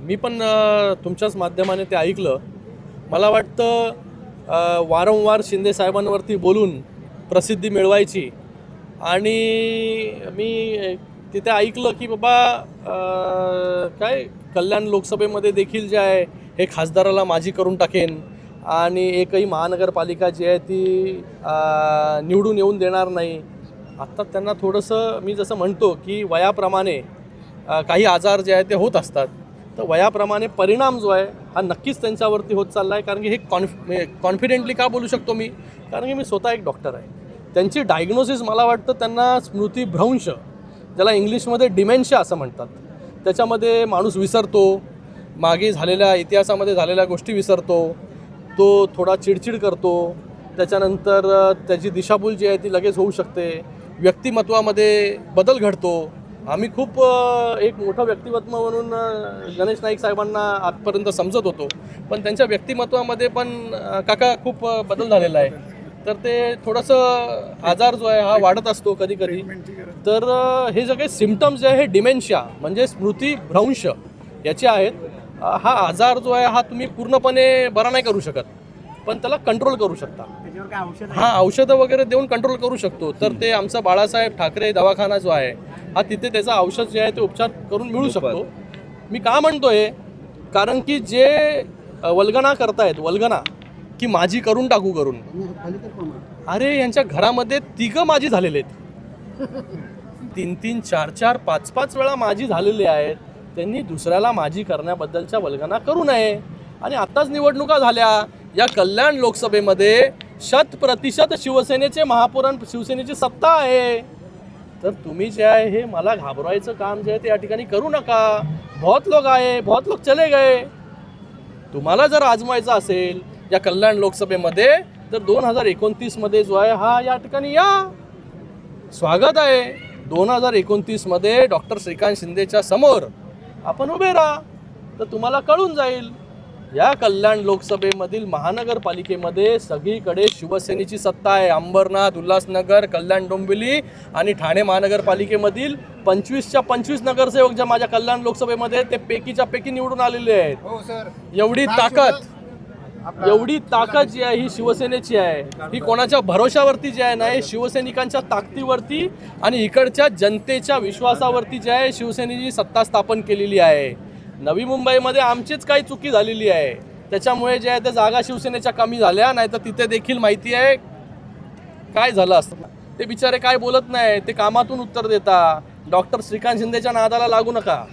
मी पण तुमच्याच माध्यमाने ते ऐकलं. मला वाटतं वारंवार शिंदे साहेबांवरती बोलून प्रसिद्धी मिळवायची आणि मी तिथे ऐकलं की बाबा काय कल्याण लोकसभेमध्ये देखील जे आहे हे खासदाराला माझी करून टाकेन आणि एकही महानगरपालिका जी आहे ती निवडून येऊन देणार नाही. आत्ता त्यांना थोडंसं मी जसं म्हणतो की वयाप्रमाणे काही आजार जे आहे ते होत असतात, तर वयाप्रमाणे परिणाम जो आहे हा नक्कीच त्यांच्यावरती होत चालला आहे. कारण की हे कॉन्फिडेंटली का बोलू शकतो मी, कारण की मी स्वतः एक डॉक्टर आहे. त्यांची डायग्नोसिस मला वाटतं त्यांना स्मृतिभ्रंश, ज्याला इंग्लिशमध्ये डिमेन्शिया असं म्हणतात, त्याच्यामध्ये माणूस विसरतो, मागे झालेल्या इतिहासामध्ये झालेल्या गोष्टी विसरतो, तो थोडा चिडचिड करतो, त्याच्यानंतर त्याची दिशाभूल जी आहे ती लगेच होऊ शकते, व्यक्तिमत्वामध्ये बदल घडतो. आम्ही खूप एक मोठं व्यक्तिमत्व म्हणून गणेश नाईक साहेबांना आजपर्यंत समजत होतो, पण त्यांच्या व्यक्तिमत्वामध्ये पण काका खूप बदल झालेला आहे. तर ते थोडंसं आजार जो आहे हा वाढत असतो कधी कधी. तर हे जे काही सिम्पटम्स जे आहे हे डिमेन्शिया म्हणजे स्मृतिभ्रंश याचे आहेत. हा आजार जो आहे हा तुम्ही पूर्णपणे बरा नाही करू शकत, पण त्याला कंट्रोल करू शकता. औषधं वगैरे देऊन कंट्रोल करू शकतो. तर ते आमचा बाळासाहेब ठाकरे दवाखाना जो आहे हा तिथे त्याचा औषध जे आहे ते उपचार करून मिळू शकतो. मी का म्हणतोय, कारण की जे वल्गना करतायत, वल्गना की माझी करून टाकू करून, अरे यांच्या घरामध्ये 3 माझी झालेले आहेत. 3-3, 4-4, 5-5 वेळा माझी झालेली आहेत. त्यांनी दुसऱ्याला माझी करण्याबद्दलच्या वल्गना करू नये. आणि आत्ताच निवडणुका झाल्या, या कल्याण लोकसभेमध्ये 100% शिवसेनेचे महापौरां शिवसेनेची सत्ता आहे. तर तुम्ही जे आहे हे मला घाबरवायचं काम जे आहे ते या ठिकाणी करू नका. बहुत लोक आहे, बहुत लोक चले गए. तुम्हाला जर आजमायचं असेल या कल्याण लोकसभेमध्ये तर 2029 मध्ये जो आहे हा या ठिकाणी या, स्वागत आहे. 2029 मध्ये डॉक्टर श्रीकांत शिंदेच्या समोर आपण उभे राहा, तर तुम्हाला कळून जाईल. या कल्याण लोकसभेमधील महानगरपालिकेमध्ये सगळीकडे शिवसेनेची सत्ता आहे. अंबरनाथ, उल्हासनगर, कल्याण डोंबिवली आणि ठाणे महानगरपालिकेमधील 25च्या 25 नगरसेवक ज्या माझ्या कल्याण लोकसभेमध्ये ते पैकीच्या पैकी निवडून आलेले आहेत. हो सर, एवढी ताकद जी आहे ही शिवसेनेची आहे. ही कोणाच्या भरोशावरती जी आहे ना, हे शिवसैनिकांच्या ताकदीवरती आणि इकडच्या जनतेच्या विश्वासावरती जी आहे शिवसेनेची सत्ता स्थापन केलेली आहे. नवी मुंबईमध्ये आमचीच काही चुकी झालेली आहे, त्याच्यामुळे जे आहे त्या जागा शिवसेनेच्या कमी झाल्या. नाही तर तिथे देखील माहिती आहे काय झालं असतं. ते बिचारे काय बोलत नाही, ते कामातून उत्तर देता. डॉक्टर श्रीकांत शिंदेच्या नादाला लागू नका.